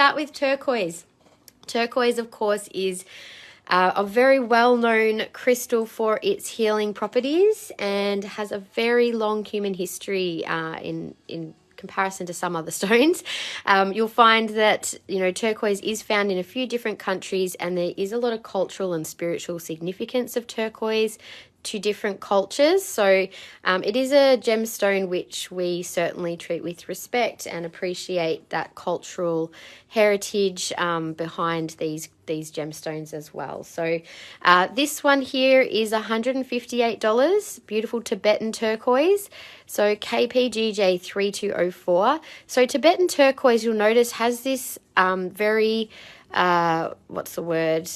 start with turquoise. Turquoise, of course, is a very well-known crystal for its healing properties and has a very long human history in comparison to some other stones. You'll find that, you know, turquoise is found in a few different countries, and there is a lot of cultural and spiritual significance of turquoise to different cultures. So it is a gemstone which we certainly treat with respect and appreciate that cultural heritage behind these gemstones as well. So this one here is $158, beautiful Tibetan turquoise. So KPGJ 3204. So Tibetan turquoise, you'll notice, has this very what's the word?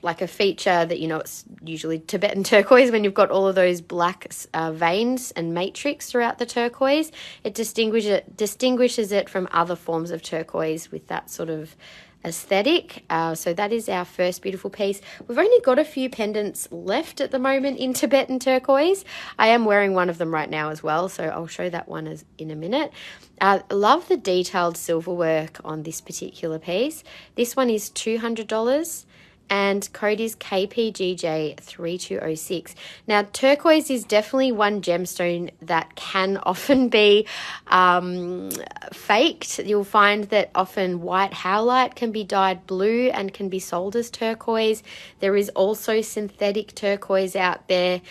Like a feature that, you know, it's usually Tibetan turquoise when you've got all of those black veins and matrix throughout the turquoise. It distinguishes it from other forms of turquoise with that sort of aesthetic. So that is our first beautiful piece. We've only got a few pendants left at the moment in Tibetan turquoise. I am wearing one of them right now as well, so I'll show that one in a minute. Love the detailed silver work on this particular piece. This one is $200 and code is KPGJ 3206. Now, turquoise is definitely one gemstone that can often be faked. You'll find that often white howlite can be dyed blue and can be sold as turquoise. There is also synthetic turquoise out there.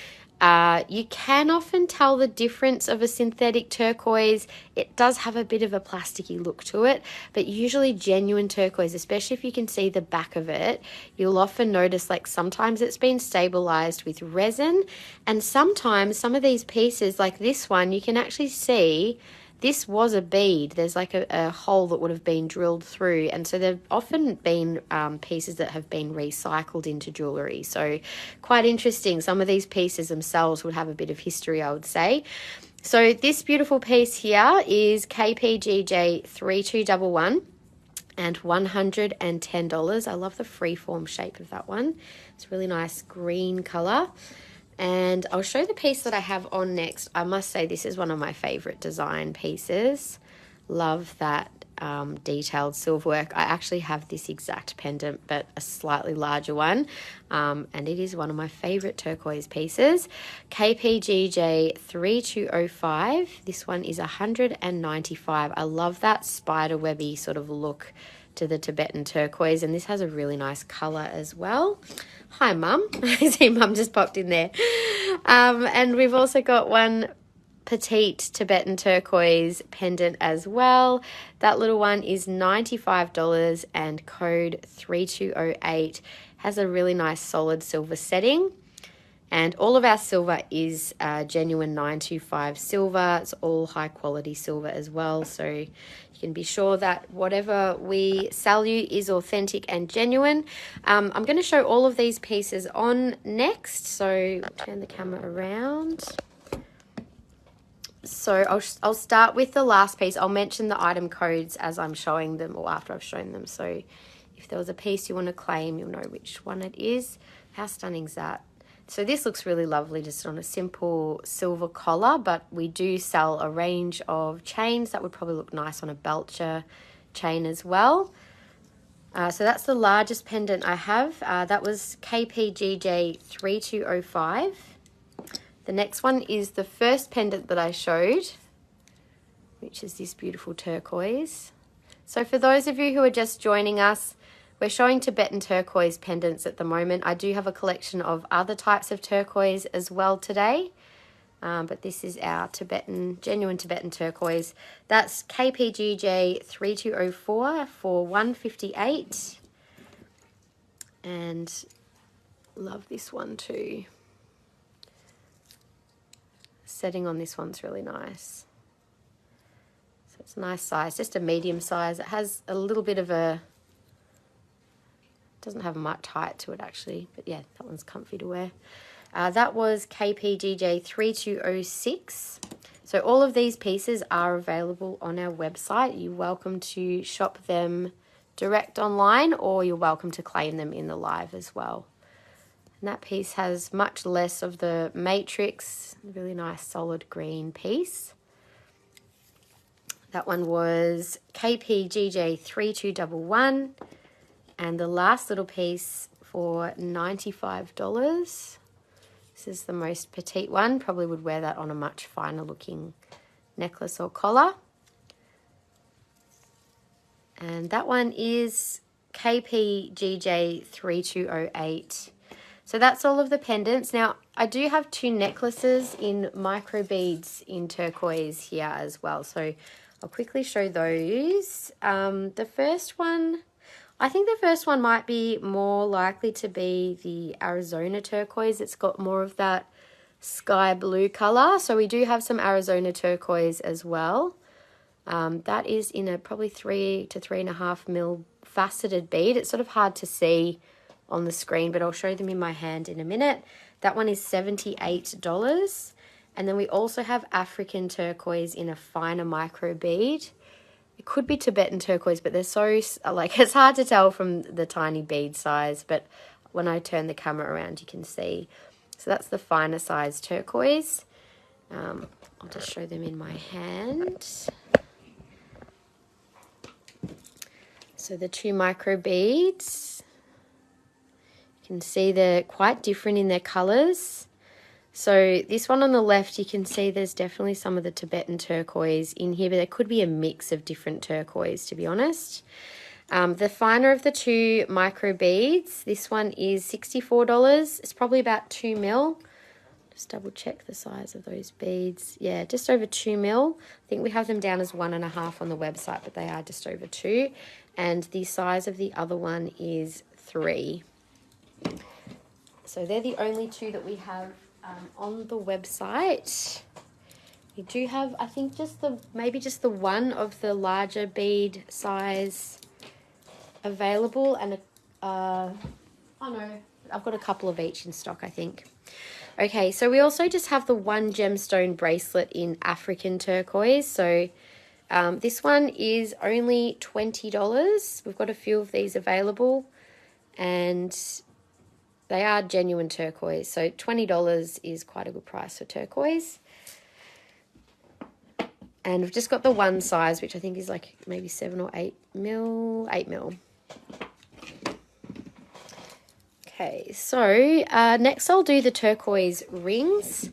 You can often tell the difference of a synthetic turquoise. It does have a bit of a plasticky look to it, but usually genuine turquoise, especially if you can see the back of it, you'll often notice like sometimes it's been stabilized with resin, and sometimes some of these pieces like this one, you can actually see this was a bead. There's like a hole that would have been drilled through. And so there have often been pieces that have been recycled into jewellery. So quite interesting. Some of these pieces themselves would have a bit of history, I would say. So this beautiful piece here is KPGJ 3211 and $110. I love the freeform shape of that one. It's a really nice green colour. And I'll show the piece that I have on next. I must say this is one of my favourite design pieces. Love that detailed silver work. I actually have this exact pendant, but a slightly larger one. And it is one of my favourite turquoise pieces. KPGJ 3205. This one is $195. I love that spider webby sort of look to the Tibetan turquoise, and this has a really nice colour as well. Hi, Mum. I see Mum just popped in there. And we've also got one petite Tibetan turquoise pendant as well. That little one is $95 and code 3208. Has a really nice solid silver setting. And all of our silver is genuine 925 silver. It's all high quality silver as well. So you can be sure that whatever we sell you is authentic and genuine. I'm going to show all of these pieces on next. So turn the camera around. So I'll start with the last piece. I'll mention the item codes as I'm showing them or after I've shown them. So if there was a piece you want to claim, you'll know which one it is. How stunning is that? So this looks really lovely just on a simple silver collar, but we do sell a range of chains that would probably look nice on a belcher chain as well. So that's the largest pendant I have. That was KPGJ 3205. The next one is the first pendant that I showed, which is this beautiful turquoise. So for those of you who are just joining us, we're showing Tibetan turquoise pendants at the moment. I do have a collection of other types of turquoise as well today. But this is our genuine Tibetan turquoise. That's KPGJ 3204 for $158. And love this one too. Setting on this one's really nice. So it's a nice size, just a medium size. It has a little bit of a, doesn't have much height to it actually, but yeah, that one's comfy to wear. That was KPGJ 3206. So all of these pieces are available on our website. You're welcome to shop them direct online, or you're welcome to claim them in the live as well. And that piece has much less of the matrix, really nice solid green piece. That one was KPGJ3211, and the last little piece for $95. This is the most petite one. Probably would wear that on a much finer looking necklace or collar. And that one is KPGJ3208. So that's all of the pendants. Now, I do have 2 necklaces in microbeads in turquoise here as well. So I'll quickly show those. The first one, I think the first one might be more likely to be the Arizona turquoise. It's got more of that sky blue color. So we do have some Arizona turquoise as well. That is in a probably 3 to 3.5 mil faceted bead. It's sort of hard to see on the screen, but I'll show them in my hand in a minute. That one is $78. And then we also have African turquoise in a finer micro bead. It could be Tibetan turquoise, but they're so, like, it's hard to tell from the tiny bead size, but when I turn the camera around, you can see. So that's the finer size turquoise. I'll just show them in my hand. So the 2 micro beads, you can see they're quite different in their colors. So this one on the left, you can see there's definitely some of the Tibetan turquoise in here, but there could be a mix of different turquoise, to be honest. The finer of the 2 micro beads, this one is $64. It's probably about 2 mil. Just double check the size of those beads. Yeah, just over 2 mil. I think we have them down as 1.5 on the website, but they are just over 2. And the size of the other one is 3. So they're the only 2 that we have on the website. We do have, I think, maybe just the one of the larger bead size available, and oh no, I've got a couple of each in stock, I think. Okay, so we also just have the 1 gemstone bracelet in African turquoise. So this one is only $20. We've got a few of these available, and they are genuine turquoise. So $20 is quite a good price for turquoise. And we've just got the 1 size, which I think is like maybe 7 or 8 mil, 8 mil. Okay, so next I'll do the turquoise rings.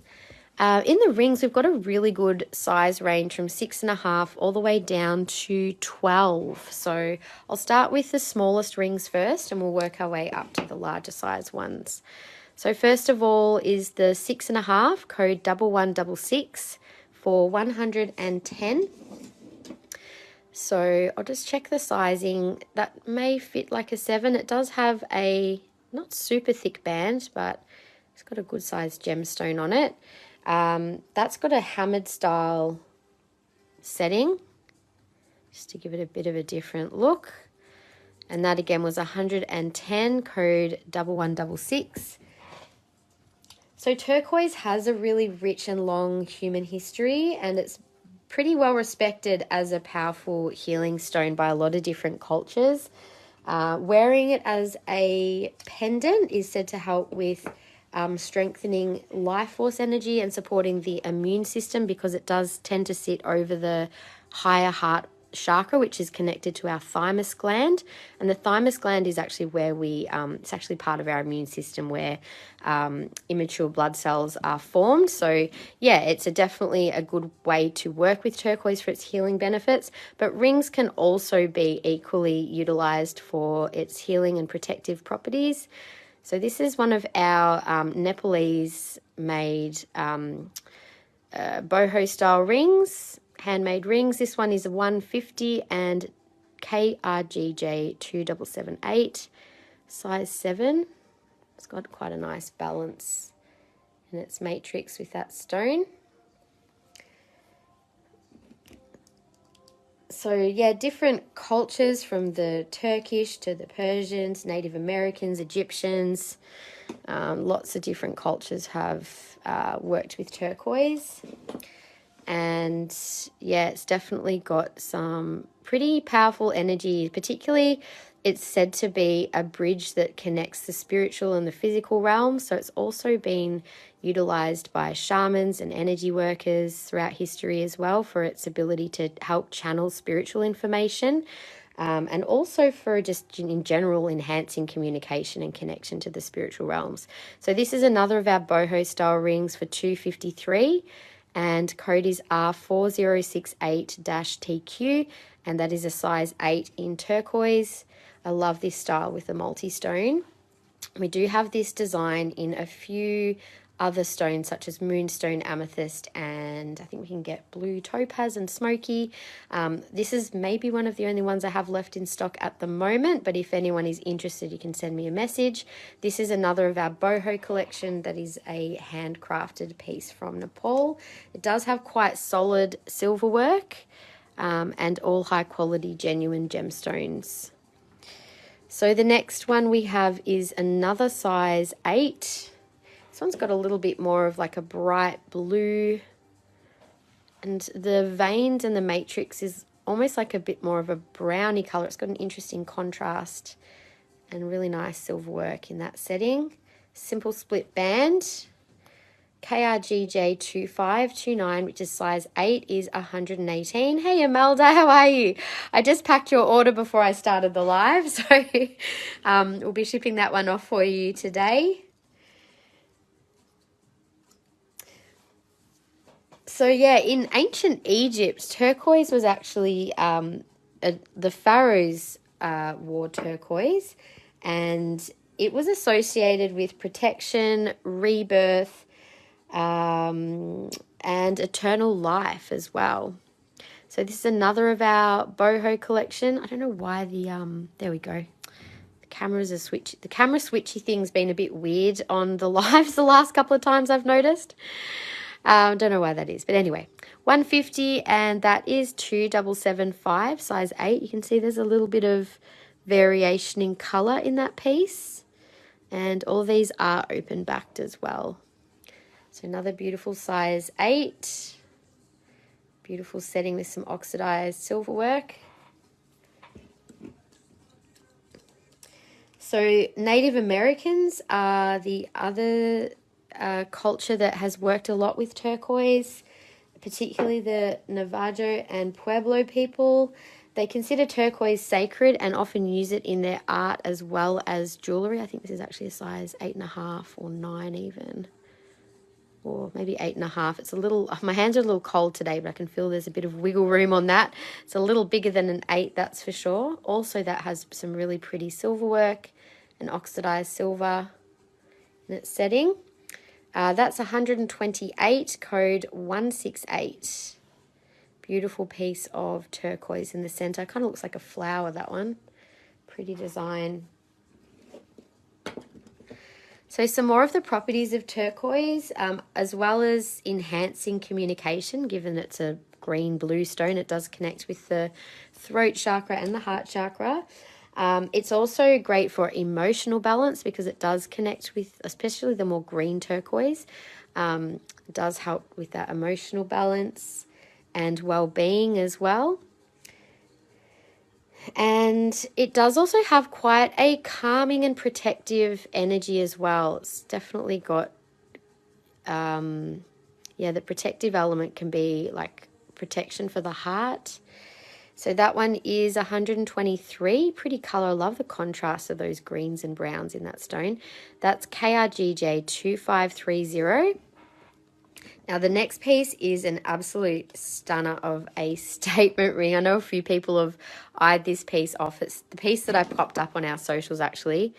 In the rings, we've got a really good size range from 6.5 all the way down to 12. So I'll start with the smallest rings first, and we'll work our way up to the larger size ones. So first of all is the 6.5, code 1166 for $110. So I'll just check the sizing. That may fit like a 7. It does have a not super thick band, but it's got a good sized gemstone on it. That's got a hammered style setting, just to give it a bit of a different look. And that again was 110, code 1166. So turquoise has a really rich and long human history, and it's pretty well respected as a powerful healing stone by a lot of different cultures. Wearing it as a pendant is said to help with strengthening life force energy and supporting the immune system, because it does tend to sit over the higher heart chakra, which is connected to our thymus gland. And the thymus gland is actually where it's actually part of our immune system where immature blood cells are formed. So yeah, it's definitely a good way to work with turquoise for its healing benefits, but rings can also be equally utilized for its healing and protective properties. So this is one of our Nepalese made boho style rings, handmade rings. This one is a 150 and KRGJ 2778, size 7. It's got quite a nice balance in its matrix with that stone. So yeah, different cultures from the Turkish to the Persians, Native Americans, Egyptians, lots of different cultures have worked with turquoise. And yeah, it's definitely got some pretty powerful energy, particularly It's said to be a bridge that connects the spiritual and the physical realm. So it's also been utilized by shamans and energy workers throughout history as well for its ability to help channel spiritual information, and also for just in general enhancing communication and connection to the spiritual realms. So this is another of our boho style rings for $253, and code is R4068-TQ, and that is a size 8 in turquoise. I love this style with the multi-stone. We do have this design in a few other stones such as moonstone, amethyst, and I think we can get blue topaz and smoky. This is maybe one of the only ones I have left in stock at the moment, but if anyone is interested, you can send me a message. This is another of our boho collection that is a handcrafted piece from Nepal. It does have quite solid silver work, and all high quality genuine gemstones. So the next one we have is another size 8. This one's got a little bit more of like a bright blue, and the veins and the matrix is almost like a bit more of a browny color. It's got an interesting contrast and really nice silver work in that setting. Simple split band. KRGJ2529, which is size 8, is 118. Hey Imelda, how are you? I just packed your order before I started the live, so we'll be shipping that one off for you today. So yeah, in ancient Egypt, turquoise was actually the pharaohs wore turquoise, and it was associated with protection, rebirth, and eternal life as well. So this is another of our boho collection. I don't know why there we go. The camera switchy thing's been a bit weird on the lives the last couple of times I've noticed. Don't know why that is, but anyway, 150, and that is 2775, size 8. You can see there's a little bit of variation in color in that piece, and all of these are open backed as well. So another beautiful size 8, beautiful setting with some oxidized silver work. So Native Americans are the other culture that has worked a lot with turquoise, particularly the Navajo and Pueblo people. They consider turquoise sacred and often use it in their art as well as jewellery. I think this is actually a size 8.5 or 9 even, or maybe 8.5. It's a little, my hands are a little cold today, but I can feel there's a bit of wiggle room on that. It's a little bigger than an 8, that's for sure. Also, that has some really pretty silver work and oxidized silver in its setting. That's 128, code 168. Beautiful piece of turquoise in the center. Kind of looks like a flower, that one. Pretty design. So some more of the properties of turquoise, as well as enhancing communication, given it's a green-blue stone, it does connect with the throat chakra and the heart chakra. It's also great for emotional balance because it does connect with, especially the more green turquoise. It does help with that emotional balance and well-being as well. And it does also have quite a calming and protective energy as well. It's definitely got, the protective element can be like protection for the heart. So that one is 123. Pretty color. I love the contrast of those greens and browns in that stone. That's KRGJ2530. Now, the next piece is an absolute stunner of a statement ring. I know a few people have eyed this piece off. It's the piece that I popped up on our socials, actually.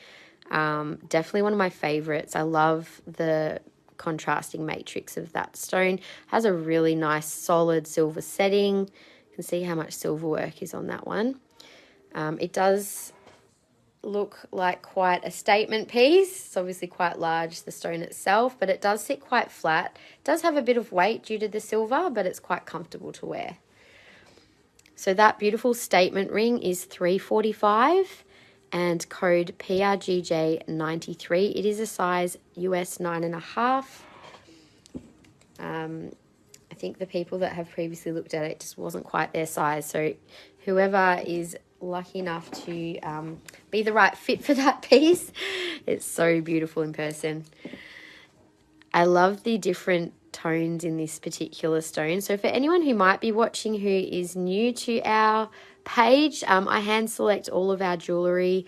Definitely one of my favorites. I love the contrasting matrix of that stone. Has a really nice, solid silver setting. You can see how much silver work is on that one. It does look like quite a statement piece. It's obviously quite large, the stone itself, but it does sit quite flat. It does have a bit of weight due to the silver, but it's quite comfortable to wear. So that beautiful statement ring is $345 and code PRGJ93. It is a size US 9.5. I think the people that have previously looked at it just wasn't quite their size. So whoever is lucky enough to be the right fit for that piece. It's so beautiful in person. I love the different tones in this particular stone. So for anyone who might be watching who is new to our page, I hand select all of our jewellery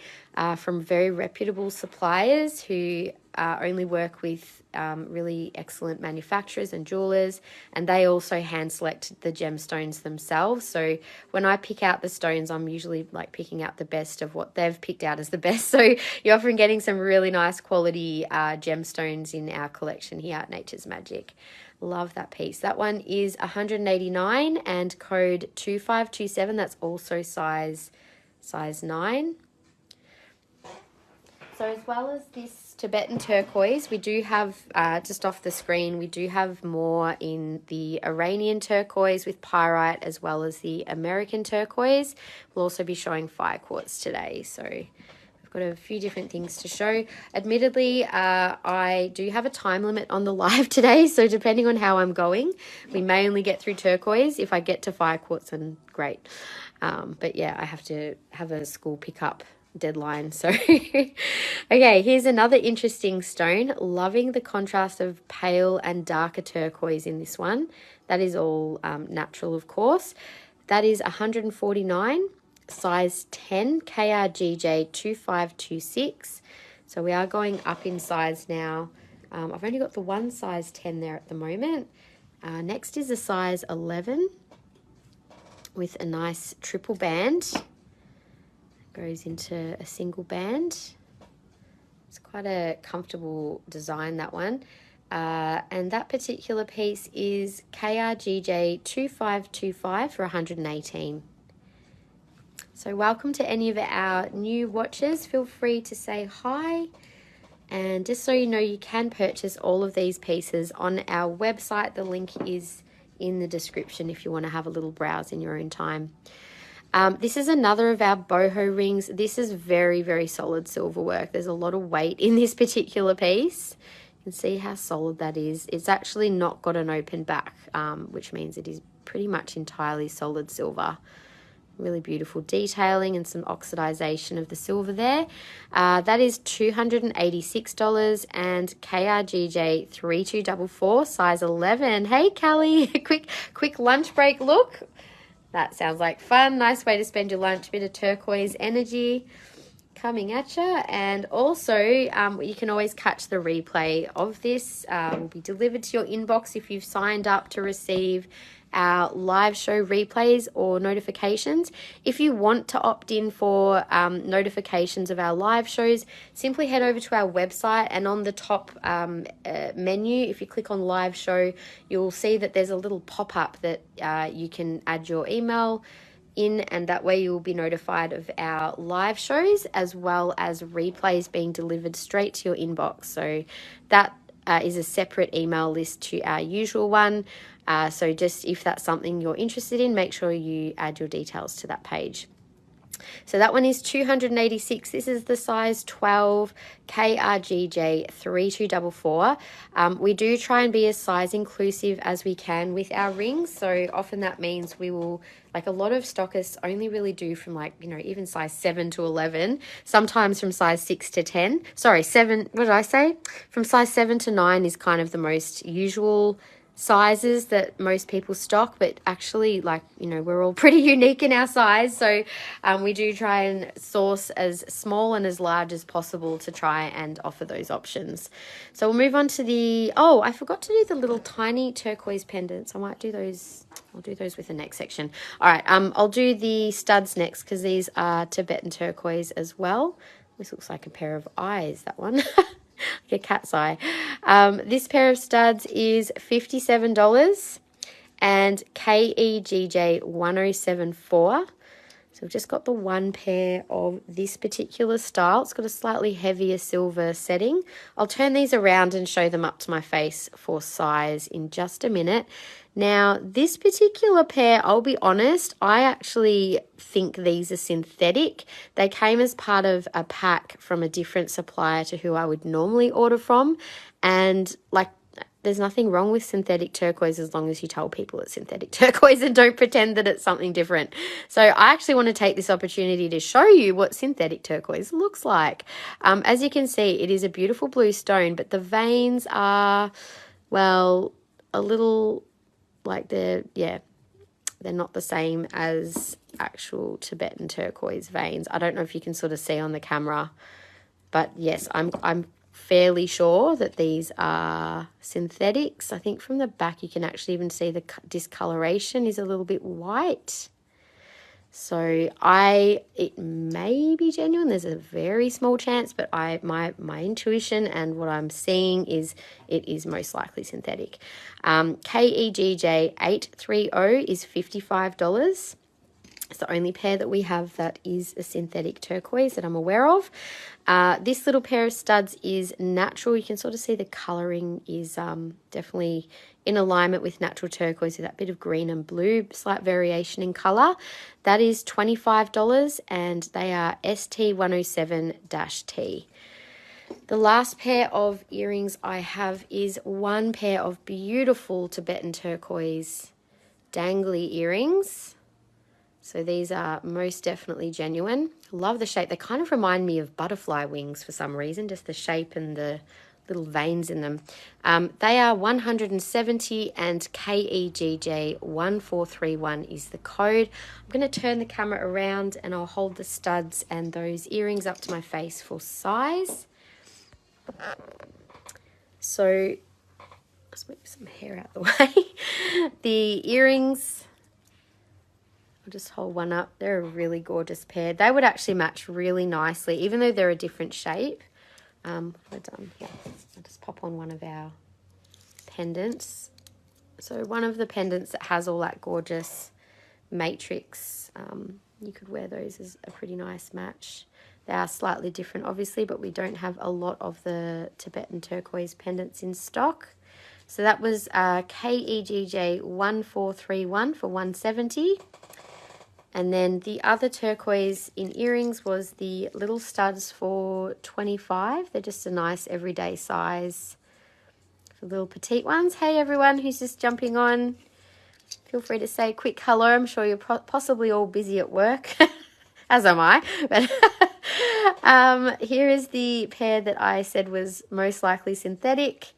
from very reputable suppliers who only work with really excellent manufacturers and jewelers, and they also hand select the gemstones themselves. So when I pick out the stones, I'm usually like picking out the best of what they've picked out as the best. So you're often getting some really nice quality gemstones in our collection here at Nature's Magic. Love that piece. That one is $189 and code 2527. That's also size 9. So as well as this Tibetan turquoise, we do have, just off the screen, we do have more in the Iranian turquoise with pyrite, as well as the American turquoise. We'll also be showing fire quartz today. So I've got a few different things to show. Admittedly, I do have a time limit on the live today, so depending on how I'm going, we may only get through turquoise. If I get to fire quartz, then great. But yeah, I have to have a school pickup deadline. So okay, here's another interesting stone. Loving the contrast of pale and darker turquoise in this one. That is all natural, of course. That is $149, size 10, KRGJ 2526. So we are going up in size now. I've only got the one size 10 there at the moment. Next is a size 11 with a nice triple band. Goes into a single band. It's quite a comfortable design, that one. And that particular piece is KRGJ 2525 for $118. So welcome to any of our new watchers. Feel free to say hi. And just so you know, you can purchase all of these pieces on our website. The link is in the description if you want to have a little browse in your own time. This is another of our boho rings. This is very, very solid silver work. There's a lot of weight in this particular piece. You can see how solid that is. It's actually not got an open back, which means it is pretty much entirely solid silver. Really beautiful detailing and some oxidization of the silver there. That is $286 and KRGJ 3244, size 11. Hey, Callie, quick lunch break look. That sounds like fun. Nice way to spend your lunch. Bit of turquoise energy coming at you. And also, you can always catch the replay of this. Will be delivered to your inbox if you've signed up to receive our live show replays or notifications. If you want to opt in for notifications of our live shows, simply head over to our website, and on the top menu, if you click on live show, you'll see that there's a little pop-up that you can add your email in, and that way you will be notified of our live shows as well as replays being delivered straight to your inbox. So that is a separate email list to our usual one. So just if that's something you're interested in, make sure you add your details to that page. So that one is $286. This is the size 12 KRGJ 3244. We do try and be as size inclusive as we can with our rings. So often that means we will, like a lot of stockists only really do from like, even size 7 to 11, sometimes from size 6 to 10. Sorry, 7, what did I say? From size 7 to 9 is kind of the most usual sizes that most people stock, but actually, we're all pretty unique in our size, so we do try and source as small and as large as possible to try and offer those options. So we'll move on to I forgot to do the little tiny turquoise pendants. I might do those. I'll do those with the next section. All right, I'll do the studs next because these are Tibetan turquoise as well. This looks like a pair of eyes, that one. Like a cat's eye. This pair of studs is $57 and KEGJ 1074. So we've just got the one pair of this particular style. It's got a slightly heavier silver setting. I'll turn these around and show them up to my face for size in just a minute. Now, this particular pair, I'll be honest, I actually think these are synthetic. They came as part of a pack from a different supplier to who I would normally order from. And there's nothing wrong with synthetic turquoise as long as you tell people it's synthetic turquoise and don't pretend that it's something different. So I actually want to take this opportunity to show you what synthetic turquoise looks like. As you can see, it is a beautiful blue stone, but the veins are, well, a little like they're not the same as actual Tibetan turquoise veins. I don't know if you can sort of see on the camera, but yes, I'm fairly sure that these are synthetics. I think from the back you can actually even see the discoloration is a little bit white. So it may be genuine. There's a very small chance, but my intuition and what I'm seeing is it is most likely synthetic. KEGJ 830 is $55. It's the only pair that we have that is a synthetic turquoise that I'm aware of. This little pair of studs is natural. You can sort of see the colouring is definitely in alignment with natural turquoise with that bit of green and blue, slight variation in colour. That is $25 and they are ST107-T. The last pair of earrings I have is one pair of beautiful Tibetan turquoise dangly earrings. So these are most definitely genuine. Love the shape. They kind of remind me of butterfly wings for some reason, just the shape and the little veins in them. They are $170 and KEGJ 1431 is the code. I'm going to turn the camera around and I'll hold the studs and those earrings up to my face for size. So let's move some hair out the way. The earrings, I'll just hold one up. They're a really gorgeous pair. They would actually match really nicely, even though they're a different shape. We're done here. I'll just pop on one of our pendants. So one of the pendants that has all that gorgeous matrix, you could wear those as a pretty nice match. They are slightly different, obviously, but we don't have a lot of the Tibetan turquoise pendants in stock. So that was KEGJ 1431 for $170. And then the other turquoise in earrings was the little studs for $25. They're just a nice everyday size for little petite ones. Hey everyone who's just jumping on, feel free to say a quick hello. I'm sure you're possibly all busy at work, as am I. But here is the pair that I said was most likely synthetic.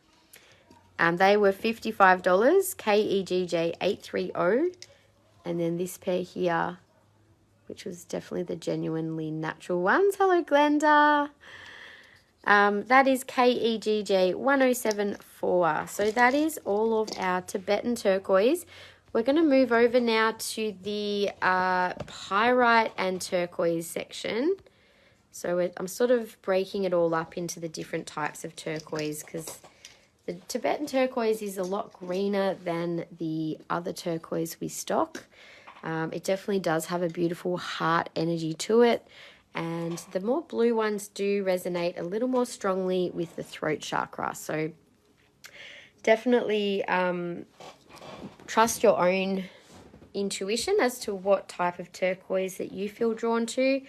They were $55, KEGJ 830. And then this pair here, which was definitely the genuinely natural ones. Hello, Glenda. That is KEGJ 1074. So that is all of our Tibetan turquoise. We're going to move over now to the pyrite and turquoise section. So I'm sort of breaking it all up into the different types of turquoise because the Tibetan turquoise is a lot greener than the other turquoise we stock. It definitely does have a beautiful heart energy to it. And the more blue ones do resonate a little more strongly with the throat chakra. So definitely trust your own intuition as to what type of turquoise that you feel drawn to.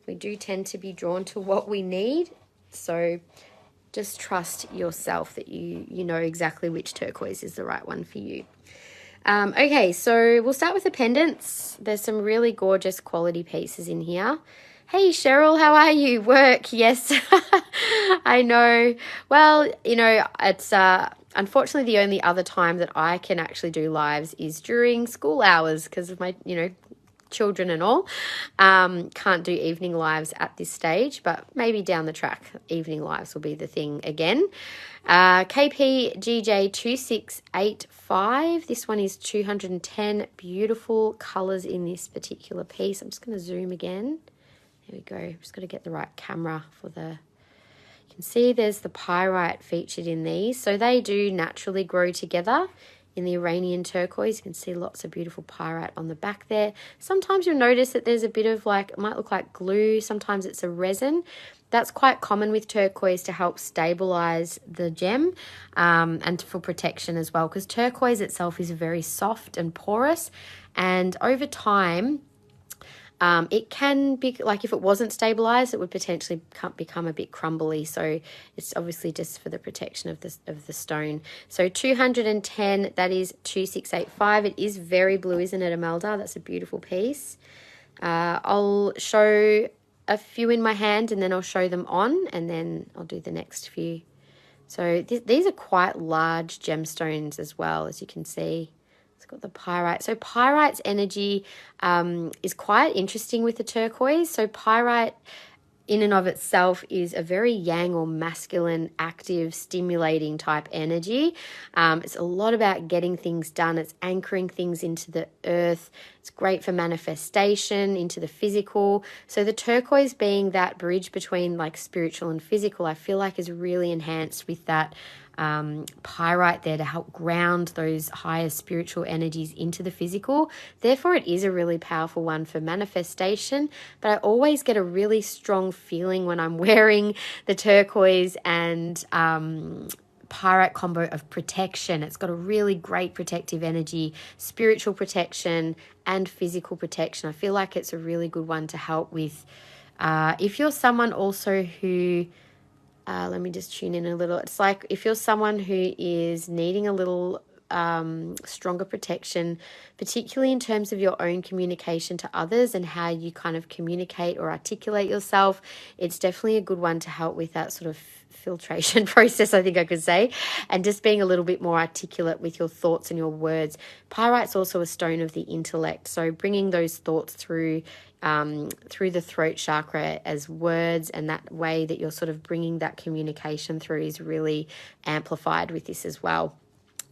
We do tend to be drawn to what we need. So just trust yourself that you know exactly which turquoise is the right one for you. Okay, so we'll start with the pendants. There's some really gorgeous quality pieces in here. Hey, Cheryl, how are you? Work, yes. I know. Well, it's unfortunately the only other time that I can actually do lives is during school hours because of my, children and all. Can't do evening lives at this stage, but maybe down the track, evening lives will be the thing again. KPGJ 2685. This one is 210. Beautiful colours in this particular piece. I'm just going to zoom again. There we go. I'm just got to get the right camera for you can see there's the pyrite featured in these. So they do naturally grow together. In the Iranian turquoise, you can see lots of beautiful pyrite on the back there. Sometimes you'll notice that there's a bit of it might look like glue. Sometimes it's a resin. That's quite common with turquoise to help stabilize the gem and for protection as well, because turquoise itself is very soft and porous. And over time, It can be, like if it wasn't stabilized, it would potentially become a bit crumbly. So it's obviously just for the protection of the stone. So 210, that is 2685. It is very blue, isn't it, Imelda? That's a beautiful piece. I'll show a few in my hand and then I'll show them on, and then I'll do the next few. So these are quite large gemstones as well, as you can see. It's got the pyrite. So pyrite's energy is quite interesting with the turquoise. So pyrite in and of itself is a very yang or masculine, active, stimulating type energy. It's a lot about getting things done. It's anchoring things into the earth. It's great for manifestation into the physical. So the turquoise being that bridge between like spiritual and physical, I feel like is really enhanced with that pyrite there to help ground those higher spiritual energies into the physical. Therefore, it is a really powerful one for manifestation, but I always get a really strong feeling when I'm wearing the turquoise and pyrite combo of protection. It's got a really great protective energy, spiritual protection and physical protection. I feel like it's a really good one to help with if you're someone also who let me just tune in a little. It's like if you're someone who is needing a little stronger protection, particularly in terms of your own communication to others and how you kind of communicate or articulate yourself, it's definitely a good one to help with that sort of filtration process, I think I could say, and just being a little bit more articulate with your thoughts and your words. Pyrite's also a stone of the intellect, so bringing those thoughts through the throat chakra as words, and that way that you're sort of bringing that communication through is really amplified with this as well.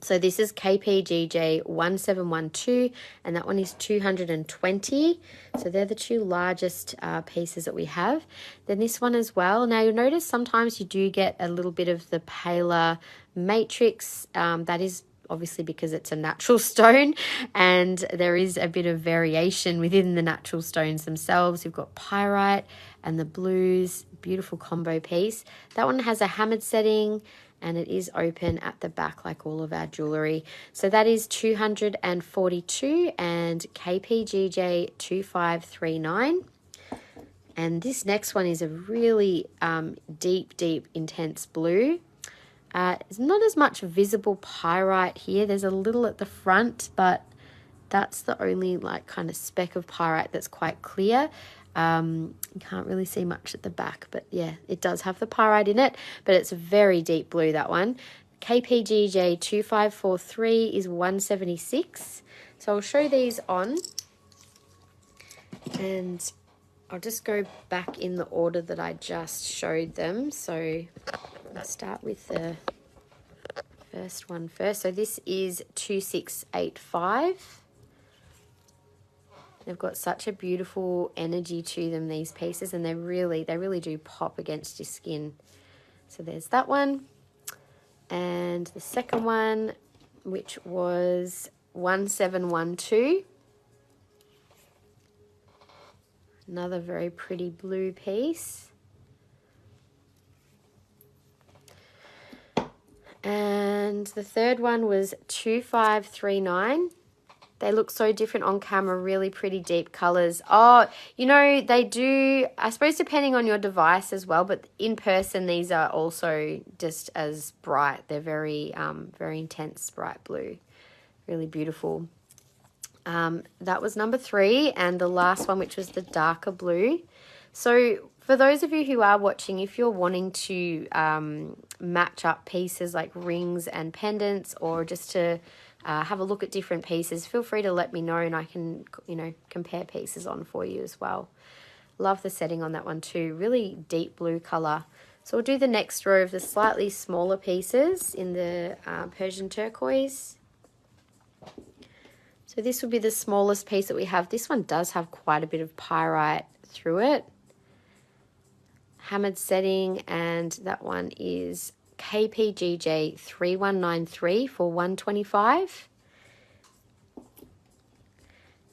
So this is KPGJ 1712, and that one is 220. So they're the two largest pieces that we have. Then this one as well. Now you'll notice sometimes you do get a little bit of the paler matrix. That is obviously because it's a natural stone, and there is a bit of variation within the natural stones themselves. You've got pyrite and the blues, beautiful combo piece. That one has a hammered setting, and it is open at the back like all of our jewellery. So that is 242 and KPGJ 2539. And this next one is a really deep, intense blue. It's not as much visible pyrite here. There's a little at the front, but that's the only like kind of speck of pyrite that's quite clear. You can't really see much at the back, but yeah, it does have the pyrite in it, but it's a very deep blue, that one. KPGJ 2543 is 176. So I'll show these on, and I'll just go back in the order that I just showed them. So I'll start with the first one first. So this is 2685. They've got such a beautiful energy to them, these pieces, and they really do pop against your skin. So there's that one. And the second one, which was 1712. Another very pretty blue piece. And the third one was 2539. They look so different on camera, really pretty deep colours. Oh, you know, they do, I suppose depending on your device as well, but in person these are also just as bright. They're very, very intense bright blue. Really beautiful. That was number 3, and the last one, which was the darker blue. So for those of you who are watching, if you're wanting to match up pieces like rings and pendants, or just to have a look at different pieces, feel free to let me know, and I can, you know, compare pieces on for you as well. Love the setting on that one too. Really deep blue colour. So we'll do the next row of the slightly smaller pieces in the Persian turquoise. So this will be the smallest piece that we have. This one does have quite a bit of pyrite through it. Hammered setting, and that one is KPGJ 3193 for 125.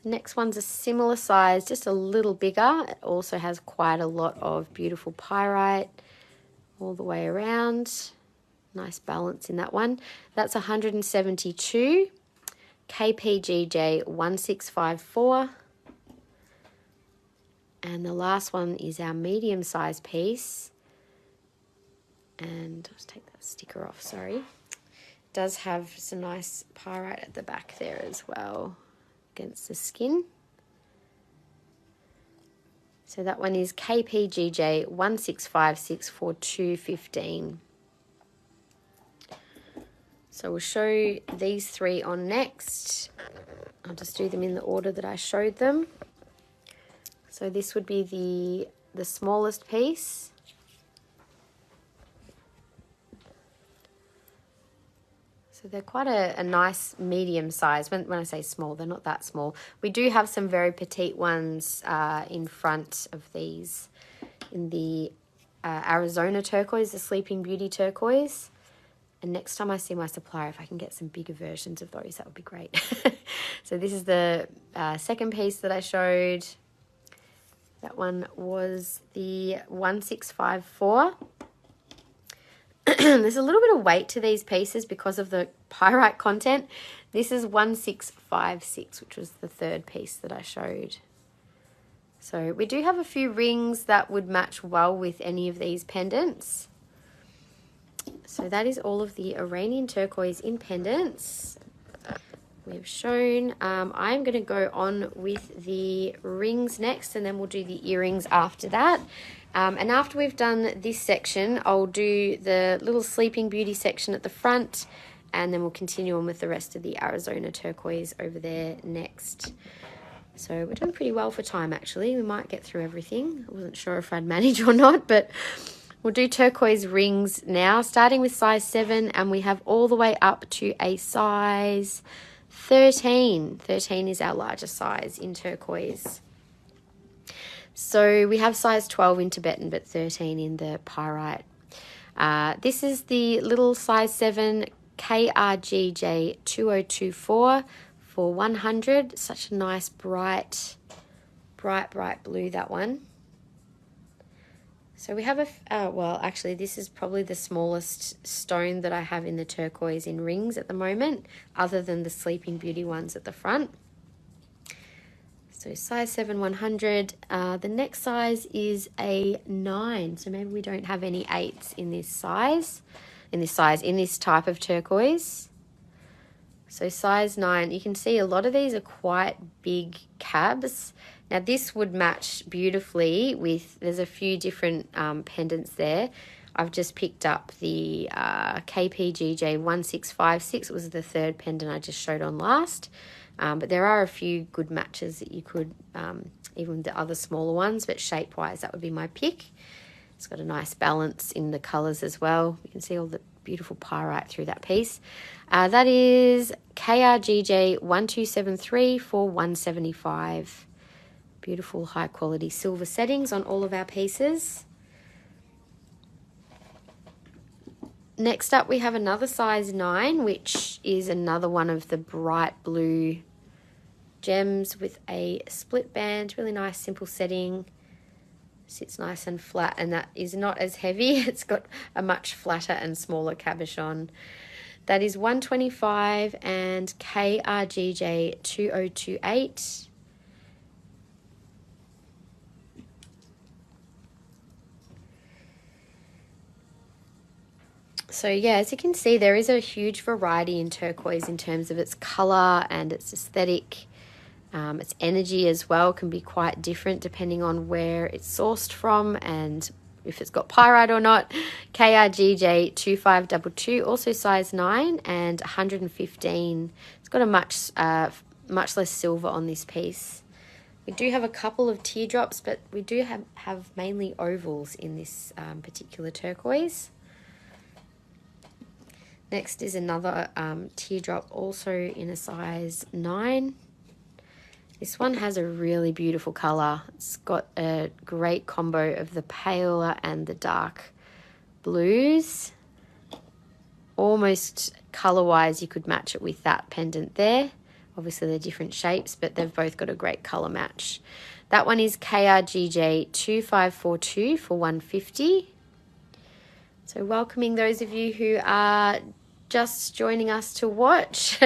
Next one's a similar size, just a little bigger. It also has quite a lot of beautiful pyrite all the way around. Nice balance in that one. That's 172. KPGJ 1654. And the last one is our medium size piece. And I'll just take that sticker off, sorry. It does have some nice pyrite at the back there as well against the skin. So that one is KPGJ 16564215. So we'll show these three on next. I'll just do them in the order that I showed them. So this would be the smallest piece. So they're quite a nice medium size. When I say small, they're not that small. We do have some very petite ones in front of these in the Arizona turquoise, the Sleeping Beauty turquoise. And next time I see my supplier, if I can get some bigger versions of those, that would be great. So this is the second piece that I showed. That one was the 1654. There's a little bit of weight to these pieces because of the pyrite content. This is 1656, which was the third piece that I showed. So we do have a few rings that would match well with any of these pendants. So that is all of the Iranian turquoise in pendants we've shown. I'm going to go on with the rings next, and then we'll do the earrings after that. And after we've done this section, I'll do the little Sleeping Beauty section at the front, and then we'll continue on with the rest of the Arizona turquoise over there next. So we're doing pretty well for time, actually. We might get through everything. I wasn't sure if I'd manage or not, but we'll do turquoise rings now, starting with size 7, and we have all the way up to a size 13. 13 is our largest size in turquoise. So we have size 12 in Tibetan, but 13 in the pyrite. This is the little size 7 KRGJ 2024 for 100. Such a nice bright blue, that one. So we have well, actually, this is probably the smallest stone that I have in the turquoise in rings at the moment, other than the Sleeping Beauty ones at the front. So size 7, 100. The next size is a 9. So maybe we don't have any 8s in this size, in this type of turquoise. So size 9, you can see a lot of these are quite big cabs. Now this would match beautifully with, there's a few different pendants there. I've just picked up the KPGJ 1656. It was the third pendant I just showed on last. But there are a few good matches that you could, even the other smaller ones, but shape-wise that would be my pick. It's got a nice balance in the colours as well. You can see all the beautiful pyrite through that piece. That is KRGJ 1273 for 175. Beautiful high quality silver settings on all of our pieces. Next up we have another size 9, which is another one of the bright blue gems with a split band. Really nice simple setting. Sits nice and flat, and that is not as heavy. It's got a much flatter and smaller cabochon. That is 125 and KRGJ 2028. So yeah, as you can see, there is a huge variety in turquoise in terms of its colour and its aesthetic. Its energy as well can be quite different depending on where it's sourced from and if it's got pyrite or not. KRGJ 2522, also size 9 and 115. It's got a much less silver on this piece. We do have a couple of teardrops, but we do have mainly ovals in this particular turquoise. Next is another teardrop, also in a size 9. This one has a really beautiful colour. It's got a great combo of the paler and the dark blues. Almost colour-wise, you could match it with that pendant there. Obviously, they're different shapes, but they've both got a great colour match. That one is KRGJ 2542 for 150. So welcoming those of you who are just joining us to watch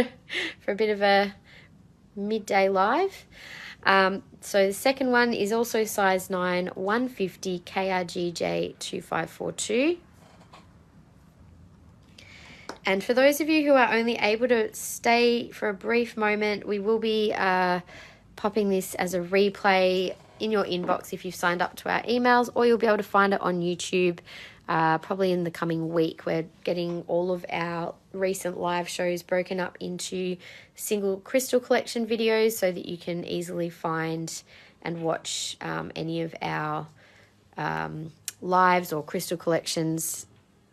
for a bit of a midday live. So the second one is also size 9, 150 KRGJ 2542. And for those of you who are only able to stay for a brief moment, we will be popping this as a replay in your inbox if you've signed up to our emails, or you'll be able to find it on YouTube probably in the coming week. We're getting all of our recent live shows broken up into single crystal collection videos so that you can easily find and watch any of our lives or crystal collections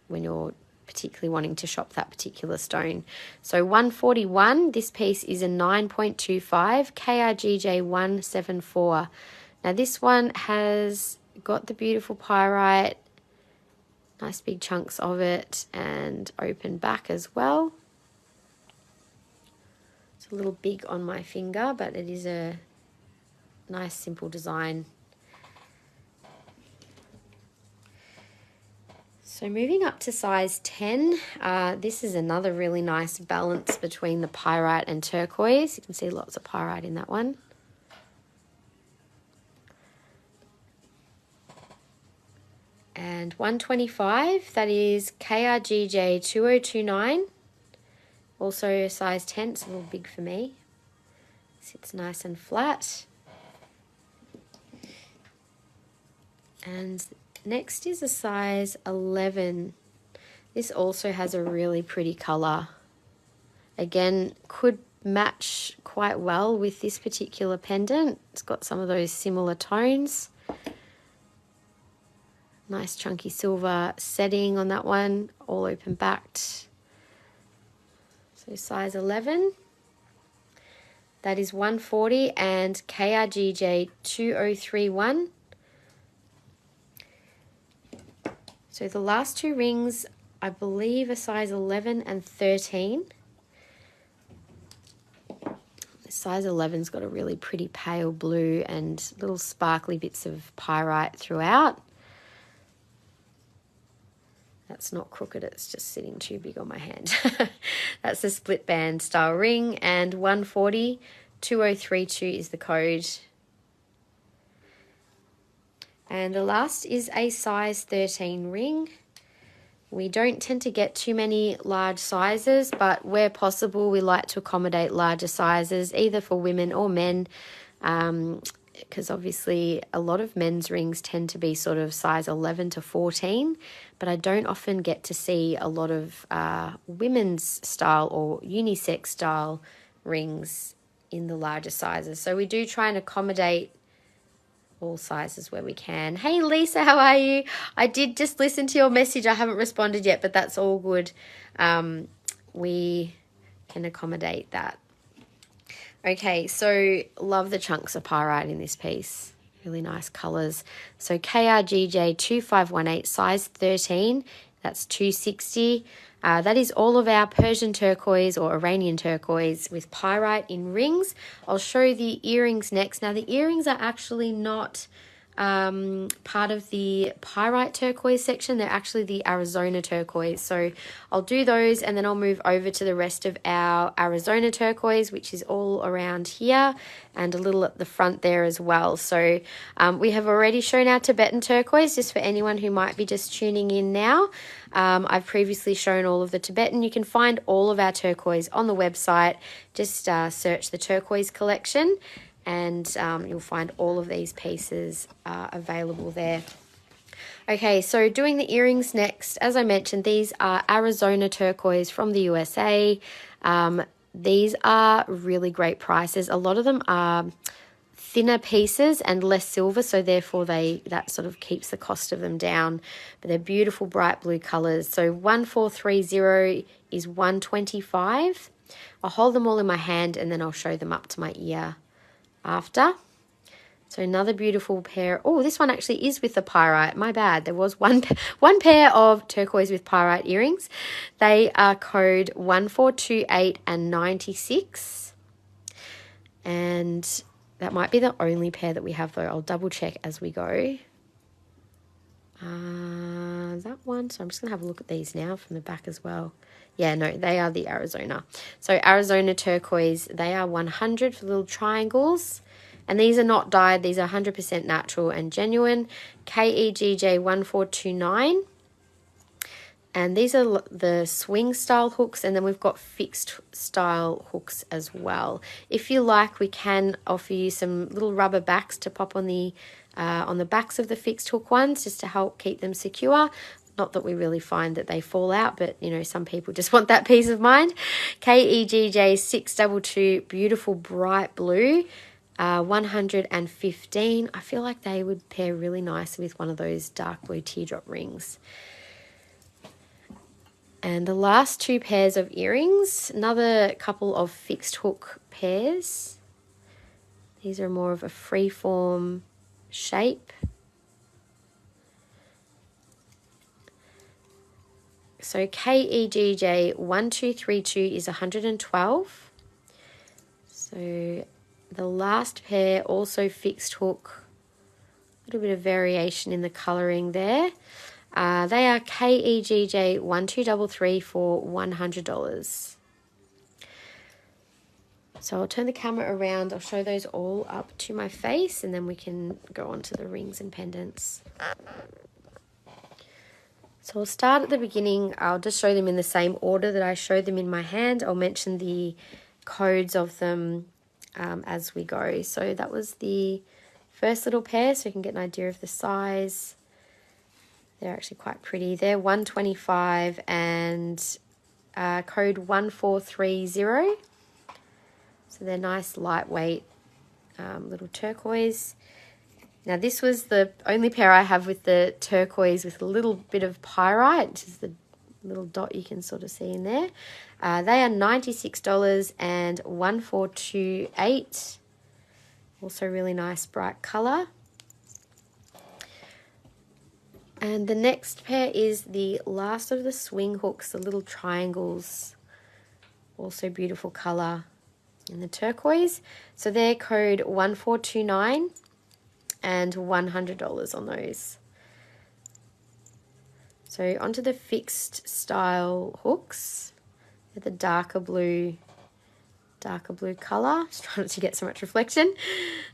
when you're particularly wanting to shop that particular stone. So 141, this piece is a 9.25 KRGJ 174. Now this one has got the beautiful pyrite, nice big chunks of it, and open back as well. It's a little big on my finger, but it is a nice simple design. So moving up to size 10, this is another really nice balance between the pyrite and turquoise. You can see lots of pyrite in that one. And 125, that is KRGJ 2029, also a size 10, it's a little big for me. Sits nice and flat. And next is a size 11. This also has a really pretty colour. Again, could match quite well with this particular pendant. It's got some of those similar tones. Nice chunky silver setting on that one, all open backed. So size 11. That is 140 and KRGJ 2031. So the last two rings, I believe, are size 11 and 13. Size 11's got a really pretty pale blue and little sparkly bits of pyrite throughout. That's not crooked, it's just sitting too big on my hand. That's the split band style ring, and 140 2032 is the code. And the last is a size 13 ring. We don't tend to get too many large sizes, but where possible, we like to accommodate larger sizes, either for women or men, because obviously a lot of men's rings tend to be sort of size 11 to 14, but I don't often get to see a lot of women's style or unisex style rings in the larger sizes. So we do try and accommodate all sizes where we can. Hey Lisa, how are you? I did just listen to your message. I haven't responded yet, but that's all good. We can accommodate that. Okay, so love the chunks of pyrite in this piece. Really nice colours. So KRGJ 2518, size 13, that's 260. That is all of our Persian turquoise or Iranian turquoise with pyrite in rings. I'll show the earrings next. Now the earrings are actually not part of the pyrite turquoise section. They're actually the Arizona turquoise. So I'll do those and then I'll move over to the rest of our Arizona turquoise, which is all around here and a little at the front there as well. So we have already shown our Tibetan turquoise, just for anyone who might be just tuning in now. I've previously shown all of the Tibetan. You can find all of our turquoise on the website. Just search the Turquoise Collection, and you'll find all of these pieces available there. Okay, so doing the earrings next. As I mentioned, these are Arizona turquoise from the USA. These are really great prices. A lot of them are thinner pieces and less silver, so therefore that sort of keeps the cost of them down. But they're beautiful bright blue colours. So 1430 is 125. I'll hold them all in my hand and then I'll show them up to my ear after. So another beautiful pair. Oh, this one actually is with the pyrite. My bad. There was one pair of turquoise with pyrite earrings. They are code 1428 and 96. And that might be the only pair that we have, though. I'll double check as we go. That one. So I'm just going to have a look at these now from the back as well. Yeah, no, they are the Arizona. So Arizona turquoise, they are 100 for little triangles. And these are not dyed, these are 100% natural and genuine. KEGJ1429. And these are the swing style hooks, and then we've got fixed style hooks as well. If you like, we can offer you some little rubber backs to pop on the backs of the fixed hook ones, just to help keep them secure. Not that we really find that they fall out, but you know, some people just want that peace of mind. KEGJ622, beautiful bright blue, 115. I feel like they would pair really nicely with one of those dark blue teardrop rings. And the last two pairs of earrings, another couple of fixed hook pairs. These are more of a freeform shape. So KEGJ1232 is 112. So the last pair, also fixed hook, a little bit of variation in the colouring there. They are KEGJ1233 for $100. So I'll turn the camera around, I'll show those all up to my face, and then we can go on to the rings and pendants. So I'll start at the beginning. I'll just show them in the same order that I showed them in my hand. I'll mention the codes of them as we go. So that was the first little pair, so you can get an idea of the size. They're actually quite pretty. They're 125 and code 1430. So they're nice, lightweight little turquoise. Now this was the only pair I have with the turquoise with a little bit of pyrite, which is the little dot you can sort of see in there. They are $96 and 1428. Also really nice bright colour. And the next pair is the last of the swing hooks, the little triangles. Also beautiful colour in the turquoise. So they're code 1429 and $100 on those. So onto the fixed style hooks. They're the darker blue colour. Just trying not to get so much reflection.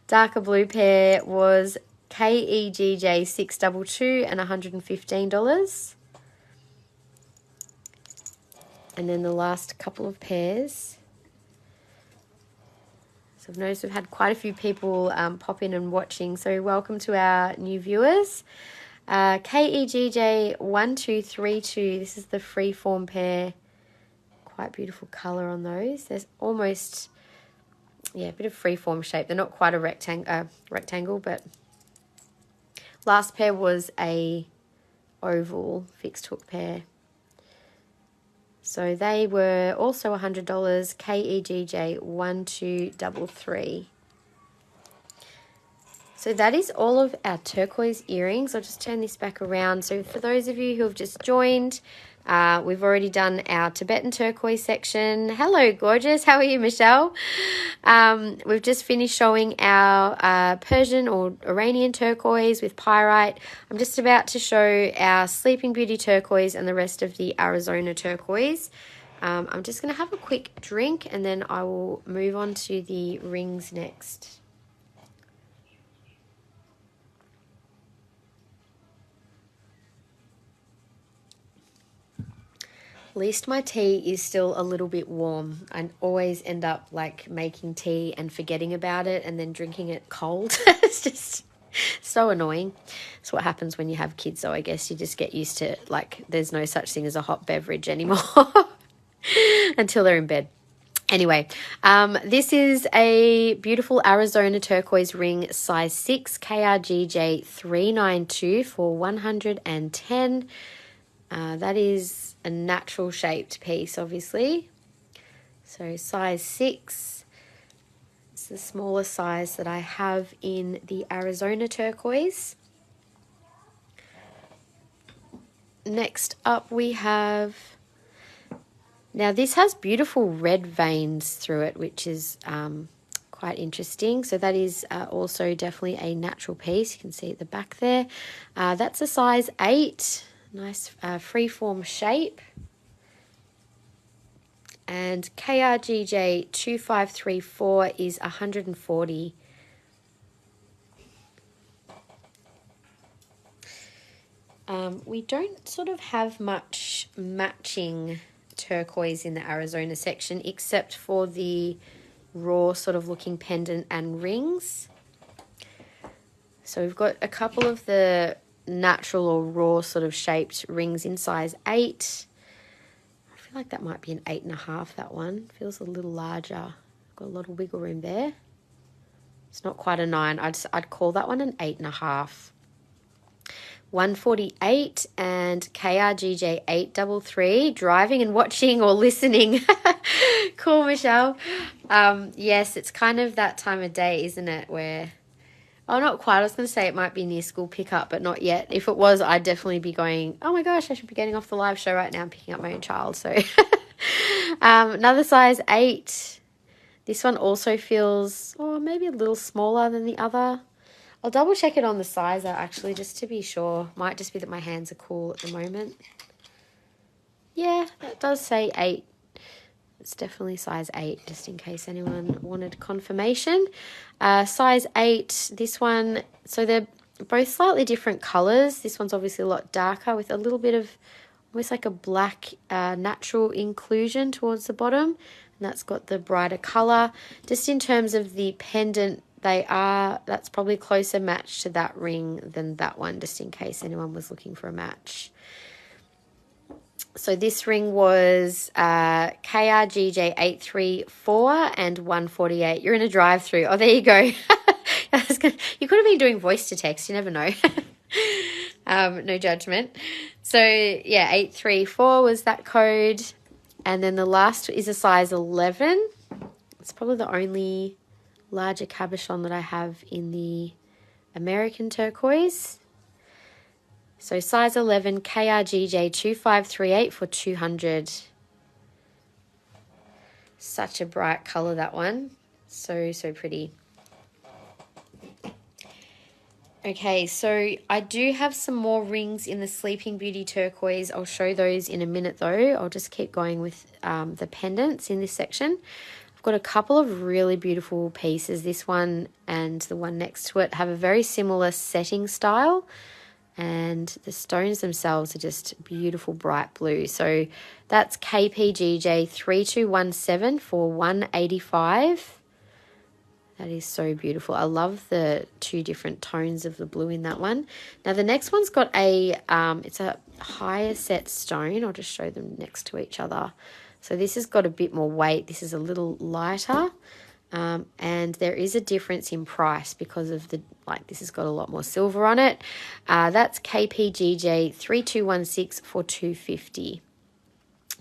Darker blue pair was KEGJ622 and $115. And then the last couple of pairs. So I've noticed we've had quite a few people pop in and watching, so welcome to our new viewers. KEGJ1232, this is the freeform pair. Quite beautiful colour on those. There's almost, a bit of freeform shape. They're not quite a rectangle, but last pair was a oval fixed hook pair. So they were also $100, KEGJ1233. So that is all of our turquoise earrings. I'll just turn this back around. So for those of you who have just joined, we've already done our Tibetan turquoise section. Hello, gorgeous. How are you, Michelle? We've just finished showing our Persian or Iranian turquoise with pyrite. I'm just about to show our Sleeping Beauty turquoise and the rest of the Arizona turquoise. I'm just going to have a quick drink and then I will move on to the rings next. At least my tea is still a little bit warm. I always end up like making tea and forgetting about it and then drinking it cold. It's just so annoying. It's what happens when you have kids, so I guess you just get used to like there's no such thing as a hot beverage anymore until they're in bed. Anyway, this is a beautiful Arizona turquoise ring, size 6, KRGJ 392 for $110. That is a natural shaped piece, obviously. So size 6. It's the smaller size that I have in the Arizona turquoise. Next up we have, now this has beautiful red veins through it, which is quite interesting. So that is also definitely a natural piece. You can see at the back there. That's a size 8. Nice freeform shape. And KRGJ 2534 is $140. We don't sort of have much matching turquoise in the Arizona section, except for the raw sort of looking pendant and rings. So we've got a couple of the natural or raw sort of shaped rings in size 8. I feel like that might be an 8.5, that one. Feels a little larger. Got a lot of wiggle room there. It's not quite a 9. I'd call that one an 8.5. 148 and KRGJ 833, driving and watching or listening. Cool, Michelle. Yes, it's kind of that time of day, isn't it, where... Oh, not quite. I was going to say it might be near school pickup, but not yet. If it was, I'd definitely be going, oh my gosh, I should be getting off the live show right now and picking up my own child. So another size 8. This one also feels, maybe a little smaller than the other. I'll double check it on the sizer actually, just to be sure. Might just be that my hands are cool at the moment. Yeah, that does say 8. It's definitely size 8, just in case anyone wanted confirmation. Size 8, this one, so they're both slightly different colours. This one's obviously a lot darker with a little bit of almost like a black natural inclusion towards the bottom. And that's got the brighter colour. Just in terms of the pendant, that's probably closer match to that ring than that one, just in case anyone was looking for a match. So this ring was KRGJ 834 and 148. You're in a drive-through. Oh, there you go. You could have been doing voice to text. You never know. No judgment. So, yeah, 834 was that code. And then the last is a size 11. It's probably the only larger cabochon that I have in the American turquoise. So size 11, KRGJ 2538 for 200. Such a bright colour, that one. So pretty. Okay, so I do have some more rings in the Sleeping Beauty turquoise. I'll show those in a minute though. I'll just keep going with the pendants in this section. I've got a couple of really beautiful pieces. This one and the one next to it have a very similar setting style. And the stones themselves are just beautiful bright blue. So that's KPGJ 3217 for 185. That is so beautiful. I love the 2 different tones of the blue in that one. Now the next one's got it's a higher set stone. I'll just show them next to each other. So this has got a bit more weight. This is a little lighter. And there is a difference in price because of this has got a lot more silver on it. That's KPGJ 3216 for 250.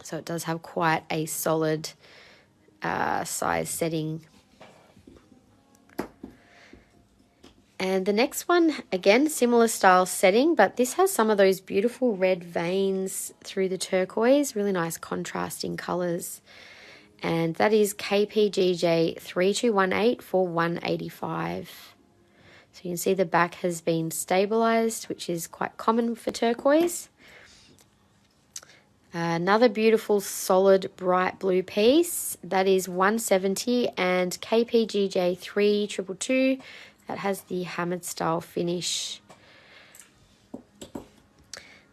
So it does have quite a solid size setting. And the next one, again, similar style setting, but this has some of those beautiful red veins through the turquoise, really nice contrasting colours. And that is KPGJ 3218 for 185. So you can see the back has been stabilised, which is quite common for turquoise. Another beautiful solid bright blue piece, that is 170 and KPGJ 3222. That has the hammered style finish.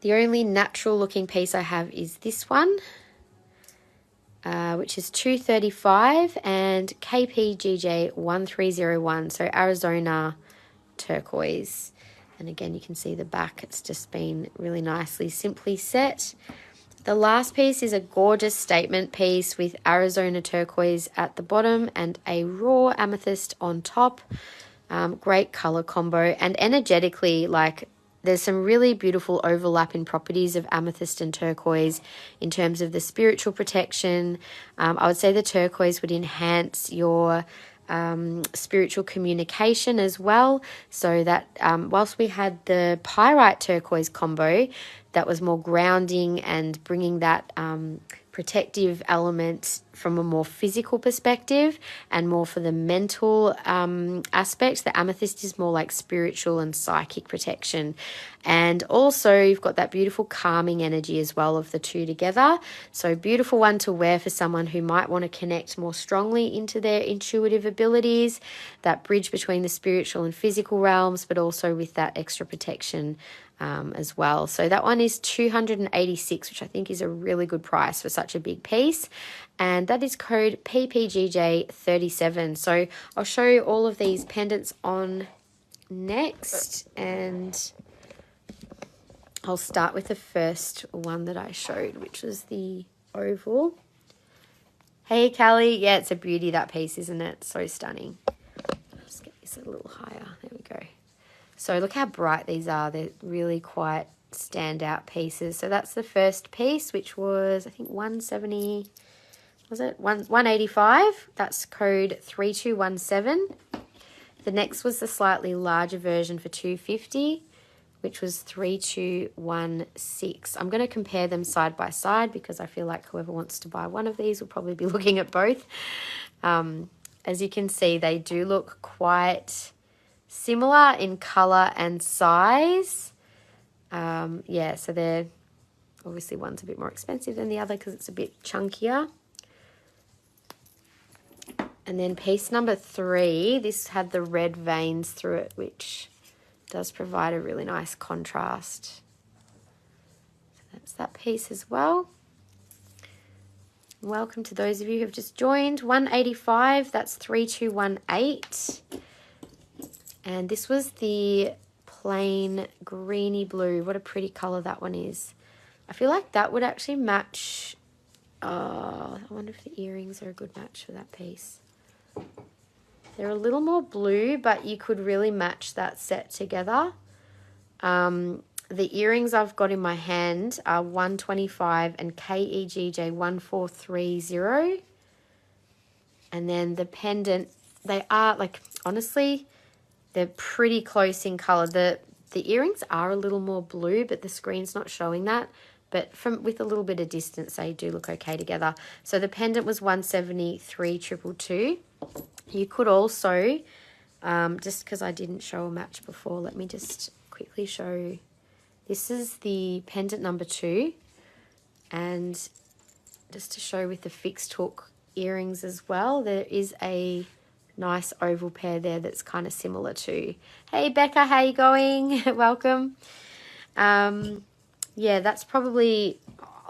The only natural looking piece I have is this one. Which is 235 and KPGJ 1301, so Arizona turquoise. And again, you can see the back, it's just been really nicely simply set. The last piece is a gorgeous statement piece with Arizona turquoise at the bottom and a raw amethyst on top. Great color combo, and energetically, there's some really beautiful overlapping properties of amethyst and turquoise in terms of the spiritual protection. I would say the turquoise would enhance your spiritual communication as well. So that whilst we had the pyrite turquoise combo, that was more grounding and bringing that protective element from a more physical perspective and more for the mental aspect. The amethyst is more like spiritual and psychic protection. And also you've got that beautiful calming energy as well of the two together. So beautiful one to wear for someone who might want to connect more strongly into their intuitive abilities, that bridge between the spiritual and physical realms, but also with that extra protection as well. So that one is $286, which I think is a really good price for such a big piece. And that is code PPGJ37. So I'll show you all of these pendants on next, and I'll start with the first one that I showed, which was the oval. Hey, Callie. Yeah, it's a beauty, that piece, isn't it? So stunning. Let's get this a little higher. There we go. So look how bright these are. They're really quite standout pieces. So that's the first piece, which was, I think, 170, was it? 185. That's code 3217. The next was the slightly larger version for 250, which was 3216. I'm going to compare them side by side because I feel like whoever wants to buy one of these will probably be looking at both. As you can see, they do look quite similar in colour and size. Yeah, so they're obviously, one's a bit more expensive than the other because it's a bit chunkier. And then piece number 3, this had the red veins through it, which does provide a really nice contrast. So that's that piece as well. Welcome to those of you who have just joined. 185, that's 3218. And this was the plain greeny blue. What a pretty colour that one is. I feel like that would actually match. Oh, I wonder if the earrings are a good match for that piece. They're a little more blue, but you could really match that set together. The earrings I've got in my hand are 125 and KEGJ 1430. And then the pendant, they are, like, honestly, they're pretty close in colour. The earrings are a little more blue, but the screen's not showing that. But with a little bit of distance, they do look okay together. So the pendant was 173,222. You could also, just because I didn't show a match before, let me just quickly show. This is the pendant number 2. And just to show with the fixed hook earrings as well, there is a nice oval pair there that's kind of similar to. Hey, Becca, how you going? Welcome. Yeah, that's probably,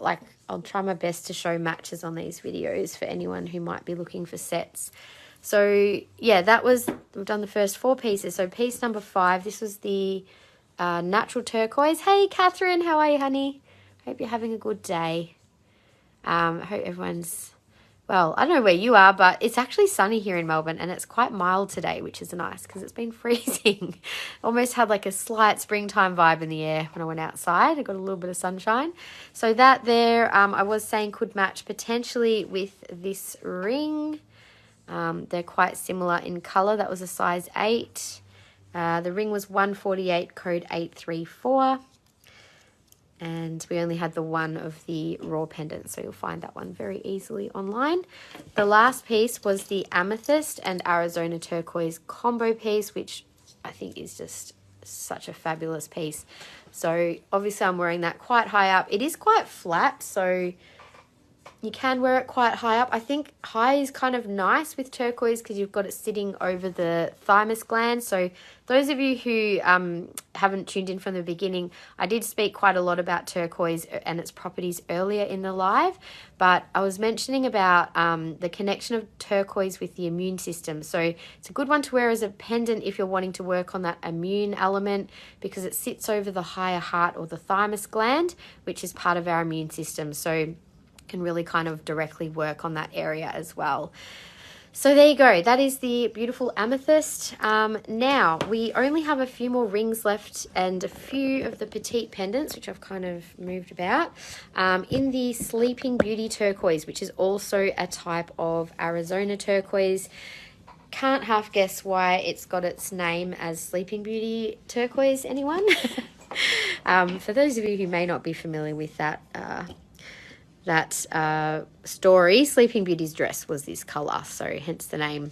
like, I'll try my best to show matches on these videos for anyone who might be looking for sets. So, yeah, we've done the first 4 pieces. So piece number 5, this was the natural turquoise. Hey, Catherine, how are you, honey? Hope you're having a good day. I hope everyone's, well, I don't know where you are, but it's actually sunny here in Melbourne, and it's quite mild today, which is nice because it's been freezing. Almost had like a slight springtime vibe in the air when I went outside. I got a little bit of sunshine. So that there, I was saying, could match potentially with this ring. They're quite similar in colour. That was a size 8. The ring was 148, code 834. And we only had the one of the raw pendant, so you'll find that one very easily online. The last piece was the amethyst and Arizona turquoise combo piece, which I think is just such a fabulous piece. So obviously I'm wearing that quite high up. It is quite flat, so you can wear it quite high up. I think high is kind of nice with turquoise because you've got it sitting over the thymus gland. So those of you who haven't tuned in from the beginning, I did speak quite a lot about turquoise and its properties earlier in the live, but I was mentioning about the connection of turquoise with the immune system. So it's a good one to wear as a pendant if you're wanting to work on that immune element, because it sits over the higher heart or the thymus gland, which is part of our immune system. So can really kind of directly work on that area as well. So there you go. That is the beautiful amethyst. Now, we only have a few more rings left and a few of the petite pendants, which I've kind of moved about, in the Sleeping Beauty turquoise, which is also a type of Arizona turquoise. Can't half guess why it's got its name as Sleeping Beauty turquoise, anyone? For those of you who may not be familiar with that story, Sleeping Beauty's dress was this colour, so hence the name.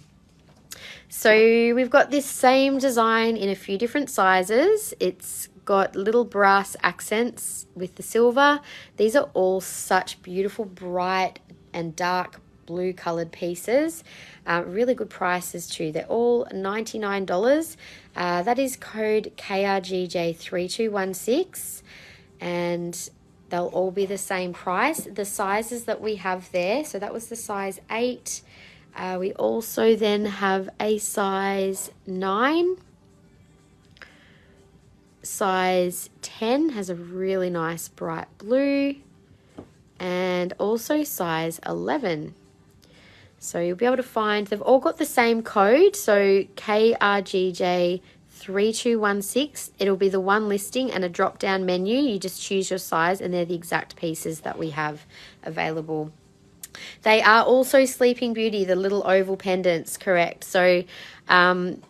So we've got this same design in a few different sizes. It's got little brass accents with the silver. These are all such beautiful, bright and dark blue colored pieces. Really good prices too. They're all $99. That is code KRGJ3216, and they'll all be the same price. The sizes that we have there, so that was the size 8. We also then have a size 9. Size 10 has a really nice bright blue, and also size 11. So you'll be able to find, they've all got the same code, so KRGJ3216. It'll be the one listing and a drop down menu. You just choose your size and they're the exact pieces that we have available. They are also Sleeping Beauty, the little oval pendants, correct? So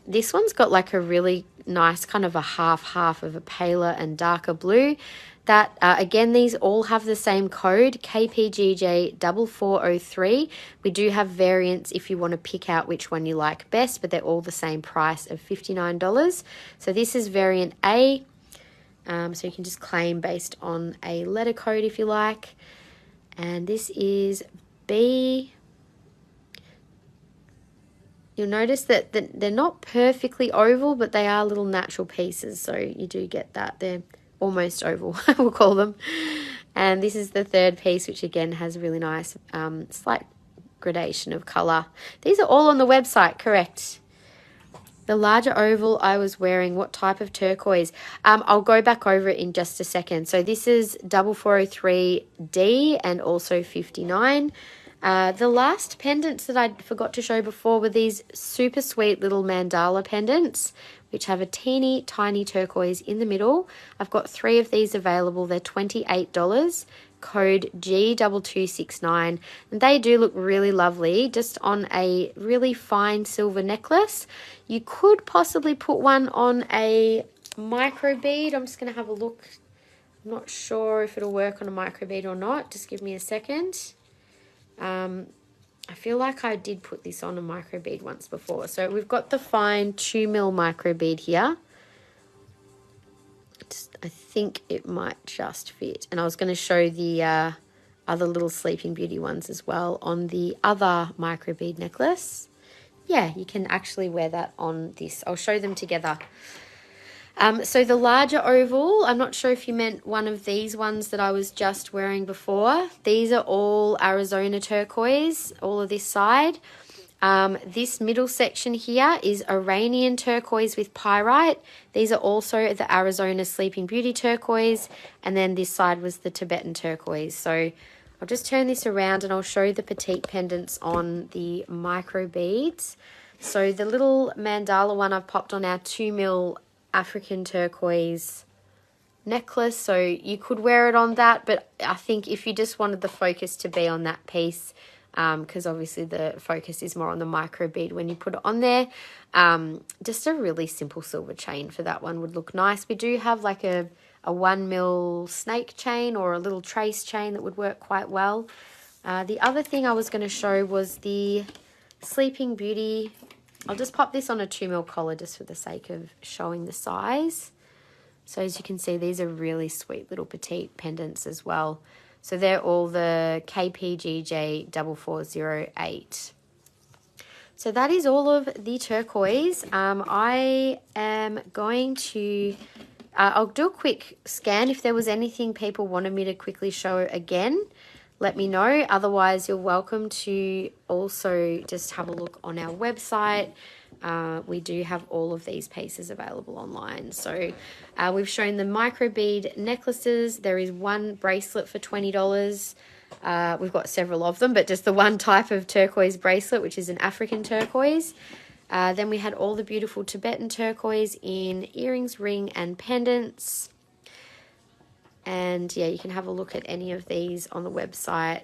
this one's got like a really nice kind of a half of a paler and darker blue. That again, these all have the same code, KPGJ4403. We do have variants if you want to pick out which one you like best, but they're all the same price of $59. So this is variant A. So you can just claim based on a letter code if you like. And this is B. You'll notice that they're not perfectly oval, but they are little natural pieces, so you do get that. They're almost oval, we'll call them. And this is the third piece, which again has a really nice slight gradation of colour. These are all on the website, correct? The larger oval I was wearing, what type of turquoise? I'll go back over it in just a second. So this is 4403D and also 59. The last pendants that I forgot to show before were these super sweet little mandala pendants, which have a teeny tiny turquoise in the middle. I've got 3 of these available. They're $28, code G2269, and they do look really lovely just on a really fine silver necklace. You could possibly put one on a microbead. I'm just going to have a look. I'm not sure if it'll work on a microbead or not. Just give me a second. I feel like I did put this on a microbead once before. So we've got the fine 2mm microbead here. I think it might just fit. And I was going to show the other little Sleeping Beauty ones as well on the other microbead necklace. Yeah, you can actually wear that on this. I'll show them together. So the larger oval, I'm not sure if you meant one of these ones that I was just wearing before. These are all Arizona turquoise, all of this side. This middle section here is Iranian turquoise with pyrite. These are also the Arizona Sleeping Beauty turquoise. And then this side was the Tibetan turquoise. So I'll just turn this around and I'll show the petite pendants on the micro beads. So the little mandala one I've popped on our 2mm African turquoise necklace, so you could wear it on that, but I think if you just wanted the focus to be on that piece, because obviously the focus is more on the micro bead when you put it on there, just a really simple silver chain for that one would look nice. We do have like a 1mm snake chain or a little trace chain that would work quite well. The other thing I was going to show was the Sleeping Beauty. I'll just pop this on a 2mm collar just for the sake of showing the size. So as you can see, these are really sweet little petite pendants as well. So they're all the KPGJ4408. So that is all of the turquoise. I am going to, I'll do a quick scan. If there was anything people wanted me to quickly show again, let me know. Otherwise, you're welcome to also just have a look on our website. We do have all of these pieces available online. So we've shown the micro bead necklaces. There is one bracelet for $20. We've got several of them, but just the one type of turquoise bracelet, which is an African turquoise. Then we had all the beautiful Tibetan turquoise in earrings, ring, and pendants. And yeah, you can have a look at any of these on the website.